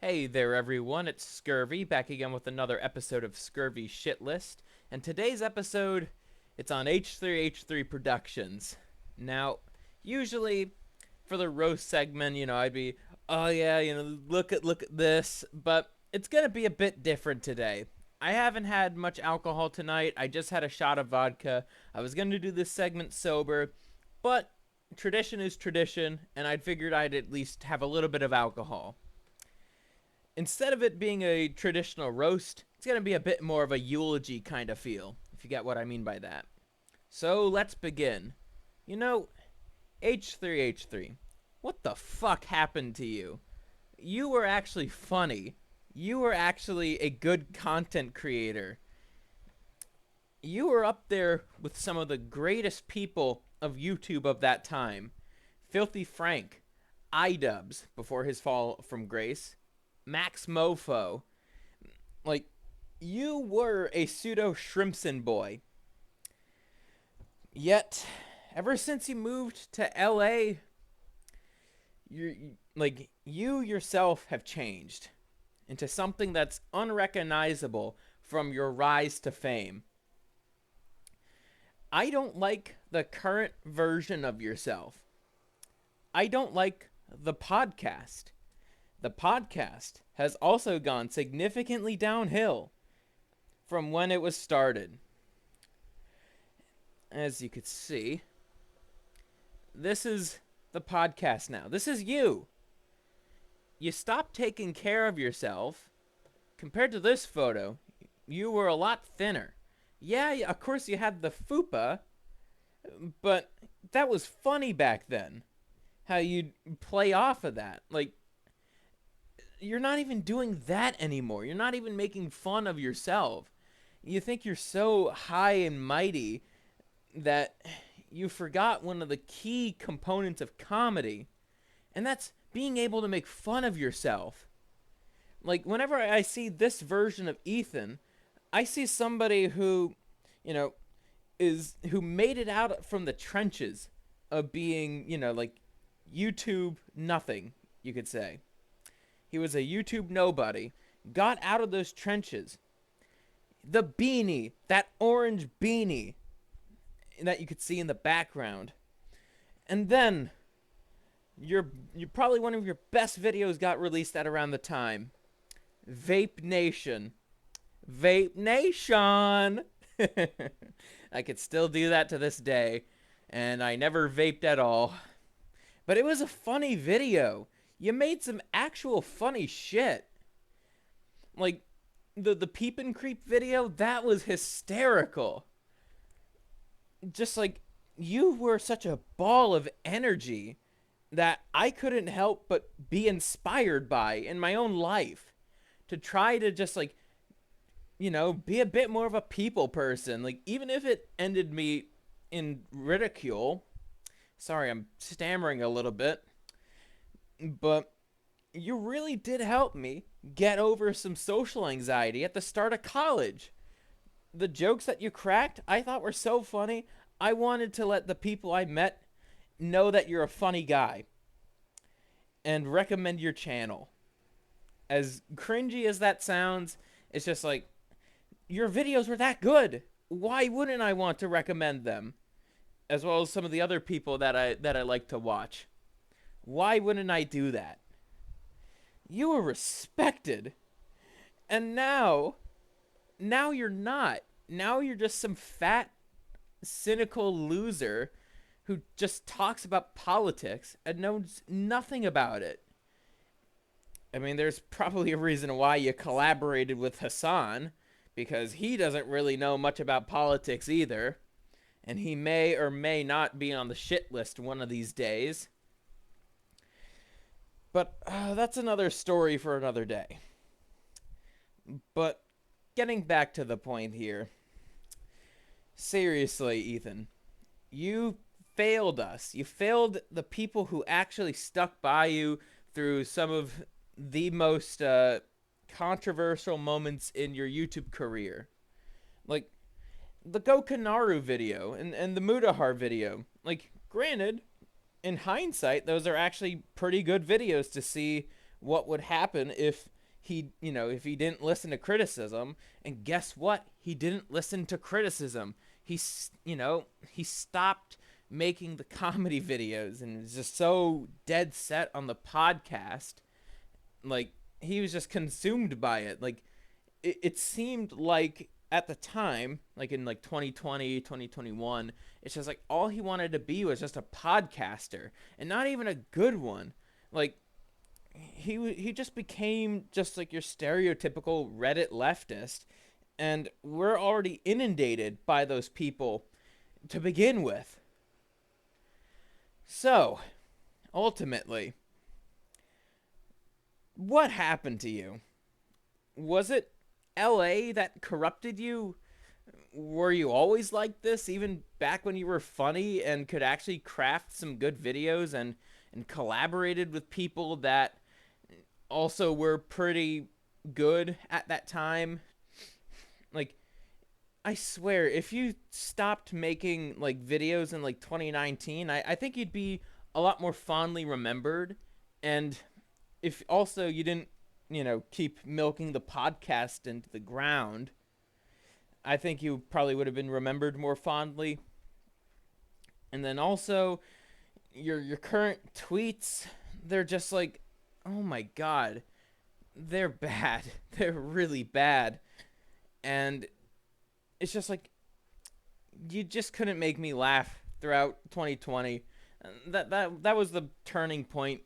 Hey there, everyone. It's Scurvy back again with another episode of Scurvy Shit List. And today's episode, it's on H3H3 Productions. Now, usually for the roast segment, I'd be, oh yeah, look at this. But it's gonna be a bit different today. I haven't had much alcohol tonight. I just had a shot of vodka. I was gonna do this segment sober, but tradition is tradition, and I'd figured I'd at least have a little bit of alcohol. Instead of it being a traditional roast, it's going to be a bit more of a eulogy kind of feel, if you get what I mean by that. So let's begin. H3H3, what the fuck happened to you? You were actually funny. You were actually a good content creator. You were up there with some of the greatest people of YouTube of that time. Filthy Frank, iDubbbz before his fall from grace, Max Mofo. Like, you were a pseudo Shrimpson boy. Yet, ever since you moved to LA, you yourself have changed into something that's unrecognizable from your rise to fame. I don't like the current version of yourself. I don't like the podcast. The podcast has also gone significantly downhill from when it was started. As you could see, this is the podcast now. This is you. You stopped taking care of yourself. Compared to this photo, you were a lot thinner. Yeah, of course you had the fupa, but that was funny back then. How you'd play off of that. Like, you're not even doing that anymore. You're not even making fun of yourself. You think you're so high and mighty that you forgot one of the key components of comedy, and that's being able to make fun of yourself. Like, whenever I see this version of Ethan, I see somebody who, who made it out from the trenches of being, like YouTube nothing, you could say. He was a YouTube nobody, got out of those trenches. The beanie, that orange beanie that you could see in the background. And then, you're probably one of your best videos got released at around the time. Vape Nation. Vape Nation! I could still do that to this day, and I never vaped at all. But it was a funny video. You made some actual funny shit. Like, the Peep and Creep video, that was hysterical. Just like, you were such a ball of energy that I couldn't help but be inspired by in my own life. To try to just, like, be a bit more of a people person. Like, even if it ended me in ridicule. Sorry, I'm stammering a little bit. But you really did help me get over some social anxiety at the start of college. The jokes that you cracked, I thought were so funny. I wanted to let the people I met know that you're a funny guy and recommend your channel. As cringy as that sounds, it's just like, your videos were that good. Why wouldn't I want to recommend them? As well as some of the other people that I like to watch. Why wouldn't I do that? You were respected. And now you're not. Now you're just some fat, cynical loser who just talks about politics and knows nothing about it. I mean, there's probably a reason why you collaborated with Hassan, because he doesn't really know much about politics either. And he may or may not be on the shit list one of these days. But that's another story for another day. But getting back to the point here. Seriously, Ethan. You failed us. You failed the people who actually stuck by you through some of the most controversial moments in your YouTube career. Like, the Gokanaru video and the Mudahar video. Like, granted, in hindsight, those are actually pretty good videos to see what would happen if if he didn't listen to criticism. And guess what? He didn't listen to criticism. He stopped making the comedy videos and was just so dead set on the podcast. Like, he was just consumed by it. Like, it seemed like at the time, like in like 2020, 2021, it's just like all he wanted to be was just a podcaster, and not even a good one. Like, he just became just like your stereotypical Reddit leftist, and we're already inundated by those people to begin with. So, ultimately, what happened to you? Was it LA that corrupted you? Were you always like this, even back when you were funny and could actually craft some good videos and collaborated with people that also were pretty good at that time? Like, I swear, if you stopped making like videos in like 2019, I think you'd be a lot more fondly remembered. And if also you didn't, keep milking the podcast into the ground, I think you probably would have been remembered more fondly. And then also your current tweets, they're just like, oh my god, they're bad. They're really bad. And it's just like, you just couldn't make me laugh throughout 2020. That was the turning point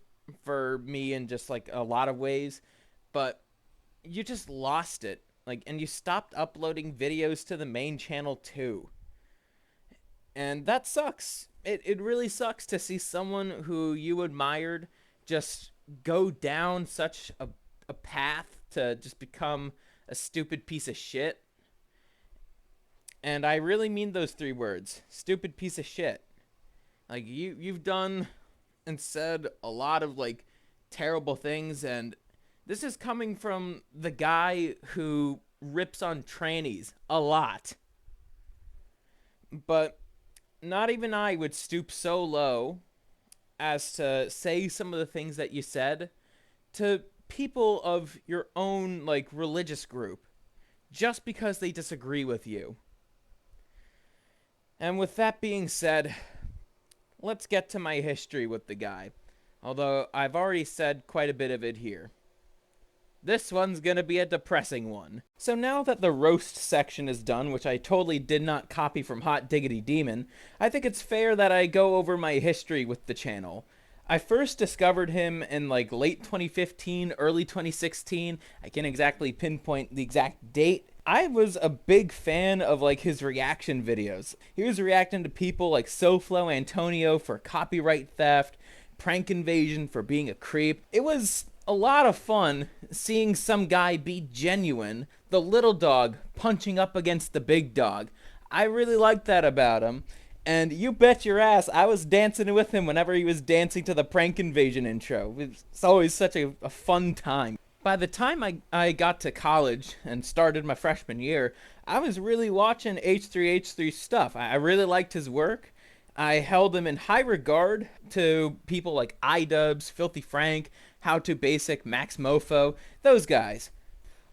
for me in just like a lot of ways. But you just lost it. Like, and you stopped uploading videos to the main channel too. And that sucks. It really sucks to see someone who you admired just go down such a path to just become a stupid piece of shit. And I really mean those three words. Stupid piece of shit. Like, you've done and said a lot of like terrible things, and this is coming from the guy who rips on trannies a lot. But not even I would stoop so low as to say some of the things that you said to people of your own like religious group just because they disagree with you. And with that being said, let's get to my history with the guy. Although I've already said quite a bit of it here. This one's gonna be a depressing one. So now that the roast section is done, which I totally did not copy from Hot Diggity Demon, I think it's fair that I go over my history with the channel. I first discovered him in like late 2015, early 2016. I can't exactly pinpoint the exact date. I was a big fan of like his reaction videos. He was reacting to people like SoFlo Antonio for copyright theft, Prank Invasion for being a creep. It was a lot of fun seeing some guy be genuine, the little dog punching up against the big dog. I really liked that about him. And you bet your ass I was dancing with him whenever he was dancing to the Prank Invasion intro. It's always such a fun time. By the time I got to college and started my freshman year, I was really watching H3H3 stuff. I really liked his work. I held him in high regard to people like iDubbbz, Filthy Frank, How to Basic, Max Mofo, those guys.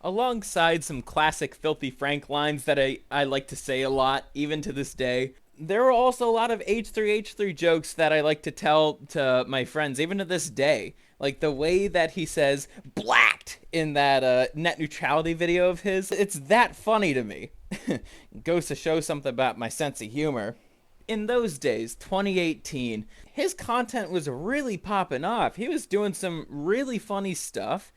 Alongside some classic Filthy Frank lines that I like to say a lot, even to this day. There were also a lot of H3H3 jokes that I like to tell to my friends, even to this day. Like the way that he says blacked in that net neutrality video of his, it's that funny to me. Goes to show something about my sense of humor. In those days, 2018, his content was really popping off. He was doing some really funny stuff.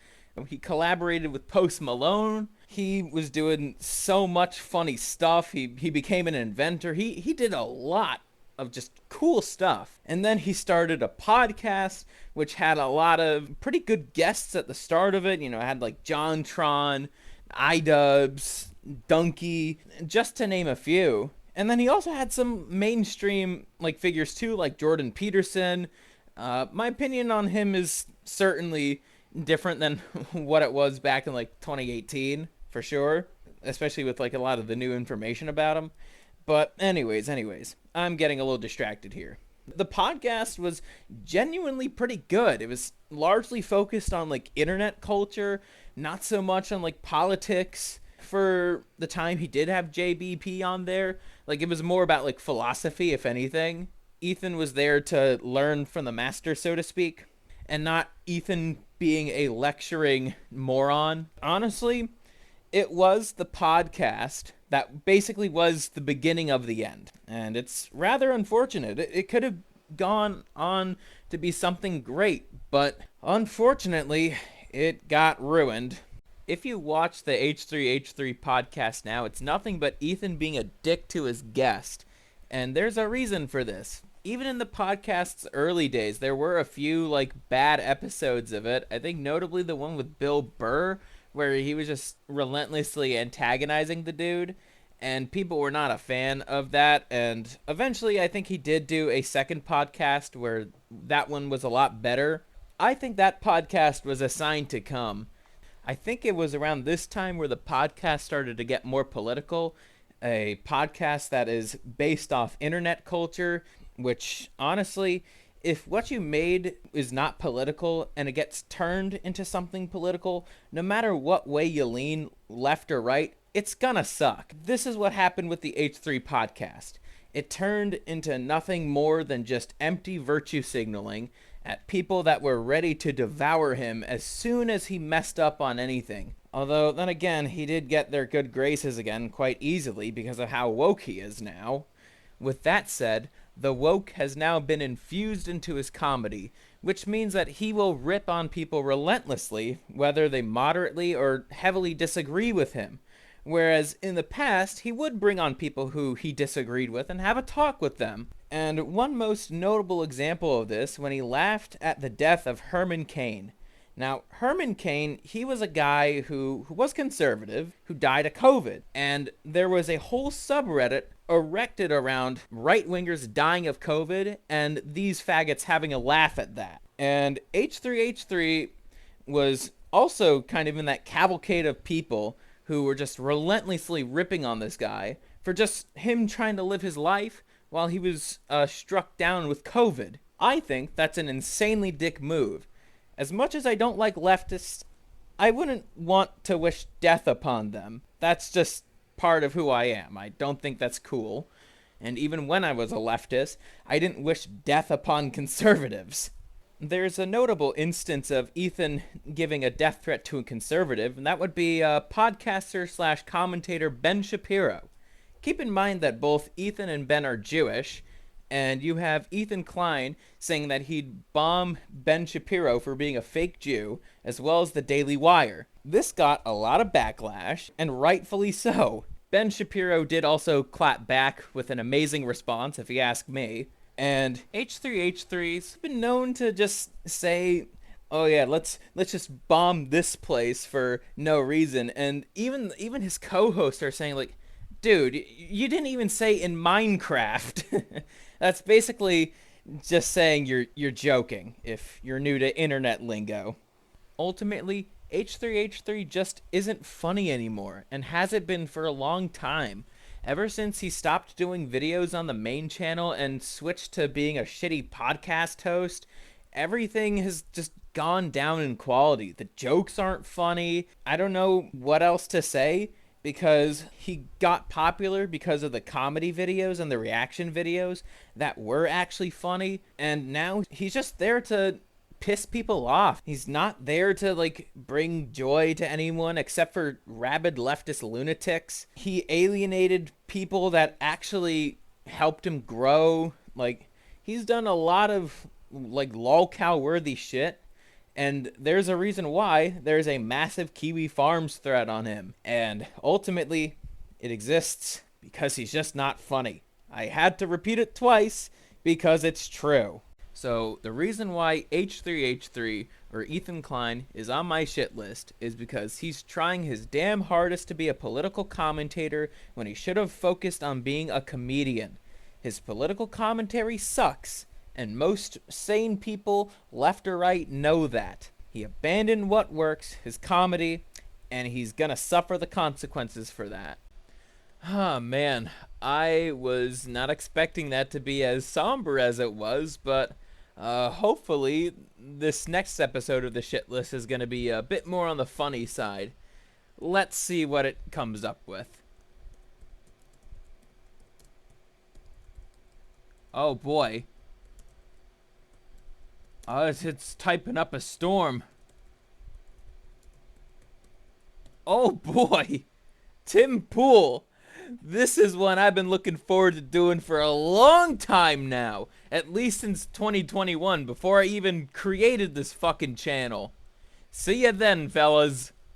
He collaborated with Post Malone. He was doing so much funny stuff. He became an inventor. He did a lot of just cool stuff. And then he started a podcast, which had a lot of pretty good guests at the start of it. You know, it had like JonTron, iDubbbz, Donkey, just to name a few. And then he also had some mainstream like figures too, like Jordan Peterson. My opinion on him is certainly different than what it was back in like 2018, for sure. Especially with like a lot of the new information about him. But anyways, I'm getting a little distracted here. The podcast was genuinely pretty good. It was largely focused on like internet culture, not so much on like politics. For the time he did have JBP on there, like it was more about like philosophy, if anything. Ethan was there to learn from the master, so to speak, and not Ethan being a lecturing moron. Honestly, it was the podcast that basically was the beginning of the end. And it's rather unfortunate. It could have gone on to be something great, but unfortunately, it got ruined. If you watch the H3H3 podcast now, it's nothing but Ethan being a dick to his guest. And there's a reason for this. Even in the podcast's early days, there were a few like bad episodes of it. I think notably the one with Bill Burr, where he was just relentlessly antagonizing the dude, and people were not a fan of that. And eventually I think he did do a second podcast where that one was a lot better. I think that podcast was a sign to come. I think it was around this time where the podcast started to get more political, a podcast that is based off internet culture, which honestly, if what you made is not political and it gets turned into something political, no matter what way you lean, left or right, it's gonna suck. This is what happened with the H3 podcast. It turned into nothing more than just empty virtue signaling at people that were ready to devour him as soon as he messed up on anything. Although, then again, he did get their good graces again quite easily because of how woke he is now. With that said, the woke has now been infused into his comedy, which means that he will rip on people relentlessly, whether they moderately or heavily disagree with him. Whereas in the past, he would bring on people who he disagreed with and have a talk with them. And one most notable example of this, when he laughed at the death of Herman Cain. Now, Herman Cain, he was a guy who was conservative, who died of COVID. And there was a whole subreddit erected around right-wingers dying of COVID and these faggots having a laugh at that. And H3H3 was also kind of in that cavalcade of people who were just relentlessly ripping on this guy for just him trying to live his life while he was struck down with COVID. I think that's an insanely dick move. As much as I don't like leftists, I wouldn't want to wish death upon them. That's just part of who I am. I don't think that's cool. And even when I was a leftist, I didn't wish death upon conservatives. There's a notable instance of Ethan giving a death threat to a conservative, and that would be podcaster slash commentator Ben Shapiro. Keep in mind that both Ethan and Ben are Jewish, and you have Ethan Klein saying that he'd bomb Ben Shapiro for being a fake Jew, as well as the Daily Wire. This got a lot of backlash, and rightfully so. Ben Shapiro did also clap back with an amazing response, if you ask me. And H3H3's been known to just say, oh yeah, let's just bomb this place for no reason. And even his co-hosts are saying like, dude, you didn't even say in Minecraft. That's basically just saying you're joking if you're new to internet lingo. Ultimately, H3H3 just isn't funny anymore and hasn't been for a long time. Ever since he stopped doing videos on the main channel and switched to being a shitty podcast host, everything has just gone down in quality. The jokes aren't funny. I don't know what else to say, because he got popular because of the comedy videos and the reaction videos that were actually funny, and now he's just there to piss people off. He's not there to like bring joy to anyone except for rabid leftist lunatics. He alienated people that actually helped him grow. Like, he's done a lot of like lolcow worthy shit, and there's a reason why there's a massive Kiwi Farms thread on him. And ultimately, it exists because he's just not funny. I had to repeat it twice because it's true. So the reason why H3H3 or Ethan Klein is on my shit list is because he's trying his damn hardest to be a political commentator when he should have focused on being a comedian. His political commentary sucks, and most sane people, left or right, know that. He abandoned what works, his comedy, and he's gonna suffer the consequences for that. Oh man, I was not expecting that to be as somber as it was, but hopefully this next episode of the shit list is going to be a bit more on the funny side. Let's see what it comes up with. Oh boy. It's typing up a storm. Oh boy. Tim Pool. This is one I've been looking forward to doing for a long time now. At least since 2021, before I even created this fucking channel. See ya then, fellas.